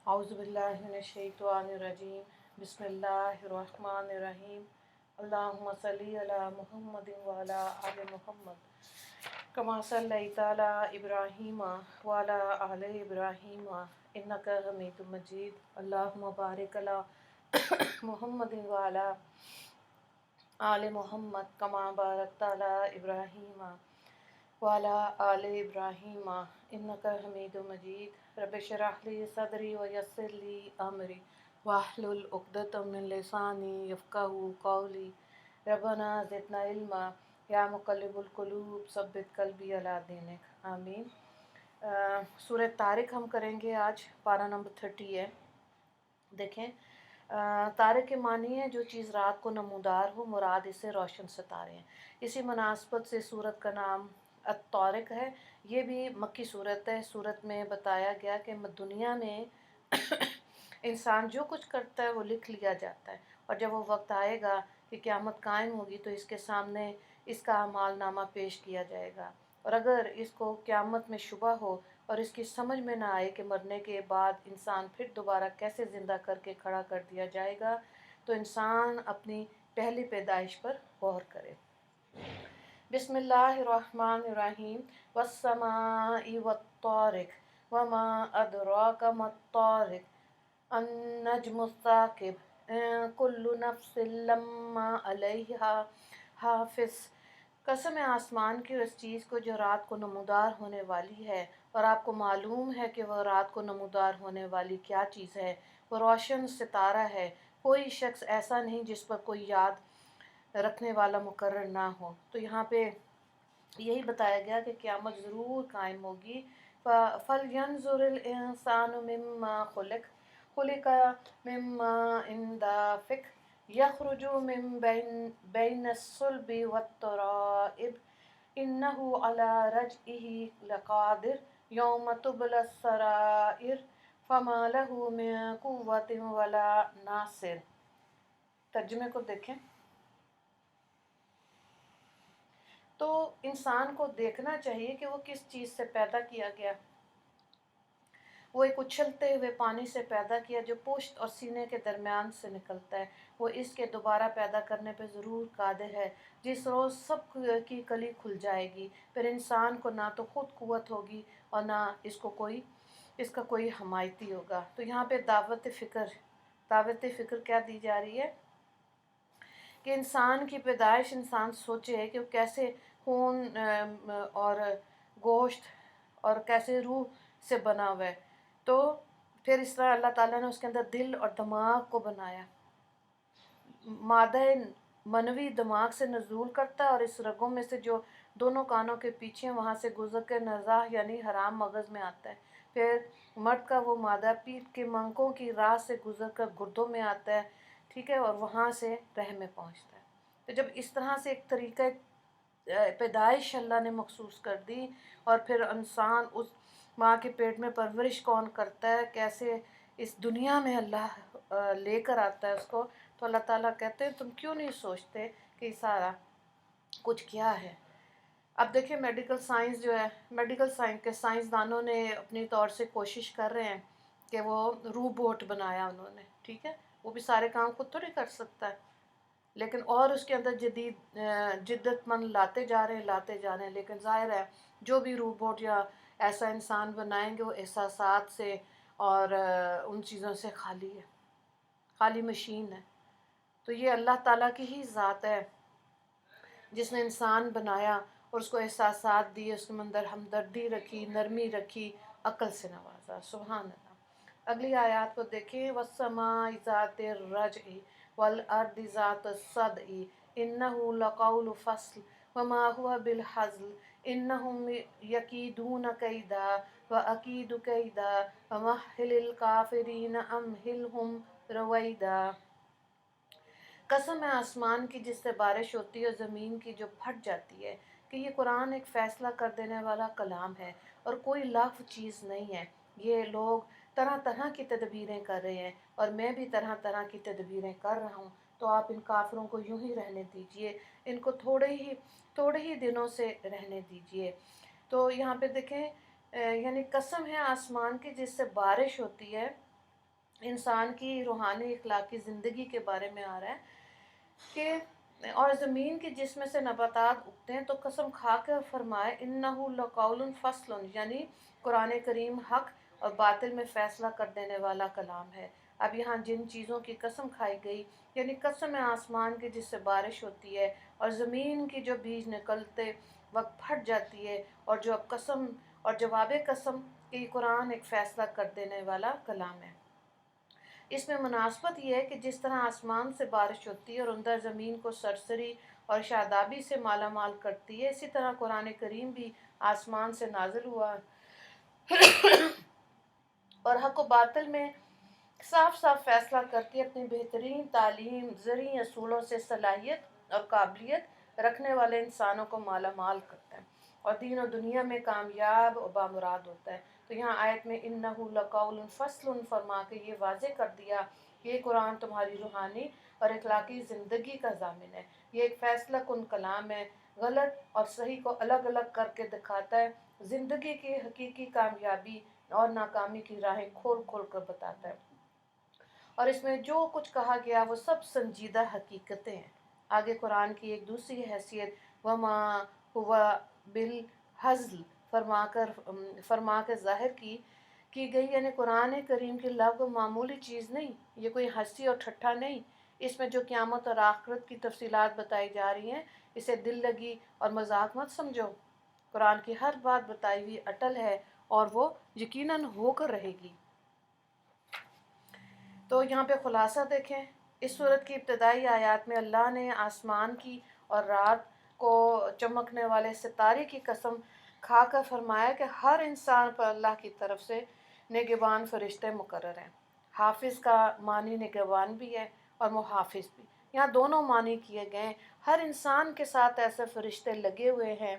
اعوذ باللہ من الشیطان الرجیم بسم اللہ الرحمن الرحیم اللہم صلی علی محمد وعلی آل محمد کما صلیت علی ابراہیم وعلی آل ابراہیم انک حمید مجید اللہم بارک علی محمد وعلی آل محمد کما بارکت علی ابراہیم وعلی آل ابراہیم انک حمید مجید رب اشرح لی صدری ویسر لی امری واحلل عقدۃ من لسانی یفقہوا قولی ربنا زدنا علما یا مقلب القلوب ثبت قلبی علی دینک آمین۔ سورہ طارق ہم کریں گے آج، پارہ نمبر 30 ہے۔ دیکھیں، طارق کے معنی ہے جو چیز رات کو نمودار ہو، مراد اسے روشن ستارے ہیں۔ اسی مناسبت سے سورت کا نام الطارق ہے۔ یہ بھی مکی صورت ہے۔ صورت میں بتایا گیا کہ دنیا میں انسان جو کچھ کرتا ہے وہ لکھ لیا جاتا ہے، اور جب وہ وقت آئے گا کہ قیامت قائم ہوگی تو اس کے سامنے اس کا اعمال نامہ پیش کیا جائے گا، اور اگر اس کو قیامت میں شبہ ہو اور اس کی سمجھ میں نہ آئے کہ مرنے کے بعد انسان پھر دوبارہ کیسے زندہ کر کے کھڑا کر دیا جائے گا، تو انسان اپنی پہلی پیدائش پر غور کرے۔ بسم اللہ الرحمن الرحیم والسماء والطارق وما ادراک ما الطارق النجم الثاقب کل نفس لما علیہا حافظ۔ قسم ہے آسمان کی اس چیز کو جو رات کو نمودار ہونے والی ہے، اور آپ کو معلوم ہے کہ وہ رات کو نمودار ہونے والی کیا چیز ہے، وہ روشن ستارہ ہے۔ کوئی شخص ایسا نہیں جس پر کوئی یاد رکھنے والا مقرر نہ ہو۔ تو یہاں پہ یہی بتایا گیا کہ قیامت ضرور قائم ہوگی۔ فَلْيَنْظُرِ الْإِنسَانُ مِمَّا خُلِقَ مِن مَّاءٍ دَافِقٍ يَخْرُجُ مِن بَيْنِ الصُّلْبِ وَالتَّرَائِبِ إِنَّهُ عَلَىٰ رَجْعِهِ لَقَادِرٌ يَوْمَ تُبْلَى السَّرَائِرُ فَمَا لَهُ مِن قُوَّةٍ وَلَا نَاصِرٍ۔ ترجمے کو دیکھیں تو انسان کو دیکھنا چاہیے کہ وہ کس چیز سے پیدا کیا گیا۔ وہ ایک اچھلتے ہوئے پانی سے پیدا کیا جو پشت اور سینے کے درمیان سے نکلتا ہے۔ وہ اس کے دوبارہ پیدا کرنے پہ ضرور قادر ہے۔ جس روز سب کی کلی کھل جائے گی، پھر انسان کو نہ تو خود قوت ہوگی اور نہ اس کا کوئی حمایتی ہوگا۔ تو یہاں پہ دعوت فکر کیا دی جا رہی ہے کہ انسان کی پیدائش، انسان سوچے کہ وہ کیسے خون اور گوشت اور کیسے روح سے بنا ہوا ہے، تو پھر اس طرح اللہ تعالیٰ نے اس کے اندر دل اور دماغ کو بنایا۔ مادہ منوی دماغ سے نزول کرتا ہے، اور اس رگوں میں سے جو دونوں کانوں کے پیچھے وہاں سے گزر کر نزاع یعنی حرام مغز میں آتا ہے۔ پھر مرد کا وہ مادہ پیٹ کے منکوں کی راہ سے گزر کر گردوں میں آتا ہے، ٹھیک ہے، اور وہاں سے رحم میں پہنچتا ہے۔ تو جب اس طرح سے ایک طریقہ پیدائش اللہ نے مخصوص کر دی، اور پھر انسان اس ماں کے پیٹ میں پرورش کون کرتا ہے، کیسے اس دنیا میں اللہ لے کر آتا ہے اس کو، تو اللہ تعالیٰ کہتے ہیں تم کیوں نہیں سوچتے کہ یہ سارا کچھ کیا ہے۔ اب دیکھیں میڈیکل سائنس جو ہے، میڈیکل سائنس کے سائنسدانوں نے اپنی طور سے کوشش کر رہے ہیں کہ وہ روبوٹ بنایا انہوں نے، ٹھیک ہے، وہ بھی سارے کام خود تھوڑی کر سکتا ہے، لیکن اور اس کے اندر جدت مند لاتے جا رہے ہیں، لیکن ظاہر ہے جو بھی روبوٹ یا ایسا انسان بنائیں گے وہ احساسات سے اور ان چیزوں سے خالی مشین ہے۔ تو یہ اللہ تعالیٰ کی ہی ذات ہے جس نے انسان بنایا اور اس کو احساسات دیے، اس کے اندر ہمدردی رکھی، نرمی رکھی، عقل سے نوازا۔ سبحان اللہ۔ اگلی آیات کو دیکھیں، وَالسَّمَاءِ ذَاتِ الرَّجْعِ وَالْأَرْضِ ذَاتِ الصَّدْعِ إِنَّهُ لَقَوْلُ فَصْلٍ وَمَا هُوَ بِالْهَزْلِ إِنَّهُمْ يَكِيدُونَ كَيْدًا وَأَكِيدُ كَيْدًا وَمَهِّلِ الْكَافِرِينَ أَمْهِلْهُمْ رُوَيْدًا۔ قسم ہے آسمان کی جس سے بارش ہوتی ہے اور زمین کی جو پھٹ جاتی ہے، کہ یہ قرآن ایک فیصلہ کر دینے والا کلام ہے اور کوئی لاغو چیز نہیں ہے۔ یہ لوگ طرح طرح کی تدبیریں کر رہے ہیں، اور میں بھی طرح طرح کی تدبیریں کر رہا ہوں، تو آپ ان کافروں کو یوں ہی رہنے دیجئے، ان کو تھوڑے ہی دنوں سے رہنے دیجئے۔ تو یہاں پہ دیکھیں، یعنی قسم ہے آسمان کی جس سے بارش ہوتی ہے انسان کی روحانی اخلاقی زندگی کے بارے میں آ رہا ہے کہ اور زمین کے جس میں سے نباتات اگتے ہیں تو قسم کھا کر فرمائے انہ لقول فصل، یعنی قرآن کریم حق اور باطل میں فیصلہ کر دینے والا کلام ہے۔ اب یہاں جن چیزوں کی قسم کھائی گئی، یعنی قسم ہے آسمان کی جس سے بارش ہوتی ہے، اور زمین کی جو بیج نکلتے وقت پھٹ جاتی ہے، اور جو اب قسم اور جواب قسم کہ یہ قرآن ایک فیصلہ کر دینے والا کلام ہے۔ اس میں مناسبت یہ ہے کہ جس طرح آسمان سے بارش ہوتی ہے اور اندر زمین کو سرسری اور شادابی سے مالا مال کرتی ہے، اسی طرح قرآن کریم بھی آسمان سے نازل ہوا اور حق و باطل میں صاف صاف فیصلہ کرتی ہے، اپنی بہترین تعلیم زرعی اصولوں سے صلاحیت اور قابلیت رکھنے والے انسانوں کو مالا مال کرتا ہے اور دین و دنیا میں کامیاب و بامراد ہوتا ہے۔ تو یہاں آیت میں انہ لقول فصل فرما کے یہ واضح کر دیا کہ یہ قرآن تمہاری روحانی اور اخلاقی زندگی کا ضامن ہے، یہ ایک فیصلہ کن کلام ہے، غلط اور صحیح کو الگ الگ کر کے دکھاتا ہے، زندگی کی حقیقی کامیابی اور ناکامی کی راہیں کھول کھول کر بتاتا ہے، اور اس میں جو کچھ کہا گیا وہ سب سنجیدہ حقیقتیں ہیں۔ آگے قرآن کی ایک دوسری حیثیت وما ہوا بالحزل فرما کر ظاہر کی گئی، یعنی قرآن کریم کی لفظ معمولی چیز نہیں، یہ کوئی ہنسی اور ٹھٹھا نہیں، اس میں جو قیامت اور آخرت کی تفصیلات بتائی جا رہی ہیں اسے دل لگی اور مذاق مت سمجھو۔ قرآن کی ہر بات بتائی ہوئی اٹل ہے اور وہ یقیناً ہو کر رہے گی۔ تو یہاں پہ خلاصہ دیکھیں، اس صورت کی ابتدائی آیات میں اللہ نے آسمان کی اور رات کو چمکنے والے ستارے کی قسم کھا کر فرمایا کہ ہر انسان پر اللہ کی طرف سے نگہبان فرشتے مقرر ہیں۔ حافظ کا معنی نگہبان بھی ہے اور محافظ بھی، یہاں دونوں معنی کیے گئے ہیں۔ ہر انسان کے ساتھ ایسے فرشتے لگے ہوئے ہیں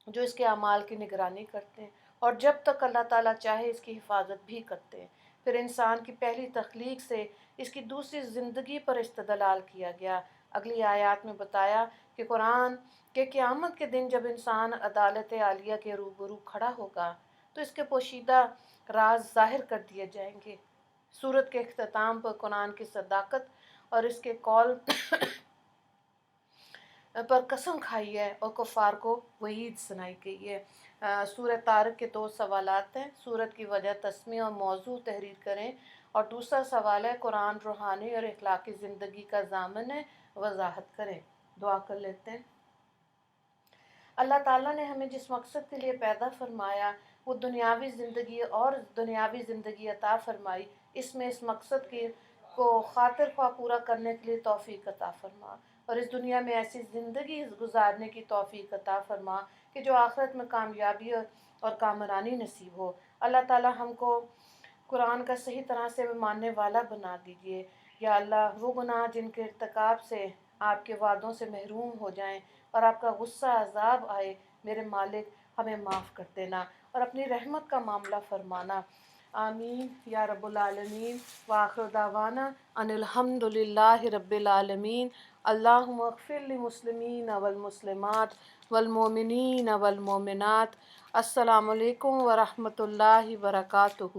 جو اس کے اعمال کی نگرانی کرتے ہیں اور جب تک اللہ تعالیٰ چاہے اس کی حفاظت بھی کرتے ہیں۔ پھر انسان کی پہلی تخلیق سے اس کی دوسری زندگی پر استدلال کیا گیا۔ اگلی آیات میں بتایا کہ قرآن کے قیامت کے دن جب انسان عدالت عالیہ کے روبرو کھڑا ہوگا تو اس کے پوشیدہ راز ظاہر کر دیے جائیں گے۔ سورت کے اختتام پر قرآن کی صداقت اور اس کے قول پر قسم کھائی ہے اور کفار کو وعید سنائی گئی ہے۔ سورہ طارق کے 2 سوالات ہیں۔ سورت کی وجہ تسمیہ اور موضوع تحریر کریں، اور دوسرا سوال ہے قرآن روحانی اور اخلاقی زندگی کا ضامن ہے، وضاحت کریں۔ دعا کر لیتے ہیں۔ اللہ تعالیٰ نے ہمیں جس مقصد کے لیے پیدا فرمایا وہ دنیاوی زندگی عطا فرمائی، اس میں اس مقصد کو خاطر خواہ پورا کرنے کے لیے توفیق عطا فرما، اور اس دنیا میں ایسی زندگی گزارنے کی توفیق عطا فرما کہ جو آخرت میں کامیابی اور کامرانی نصیب ہو۔ اللہ تعالیٰ ہم کو قرآن کا صحیح طرح سے ماننے والا بنا دیجیے۔ یا اللہ، وہ گناہ جن کے ارتکاب سے آپ کے وعدوں سے محروم ہو جائیں اور آپ کا غصہ عذاب آئے، میرے مالک ہمیں معاف کر دینا اور اپنی رحمت کا معاملہ فرمانا۔ آمین یا رب العالمین۔ وآخر دعوانا ان الحمد للہ رب العالمین۔ اللہم اغفر للمسلمین والمسلمات والمؤمنین والمؤمنات۔ السلام علیکم ورحمۃ اللہ وبرکاتہ۔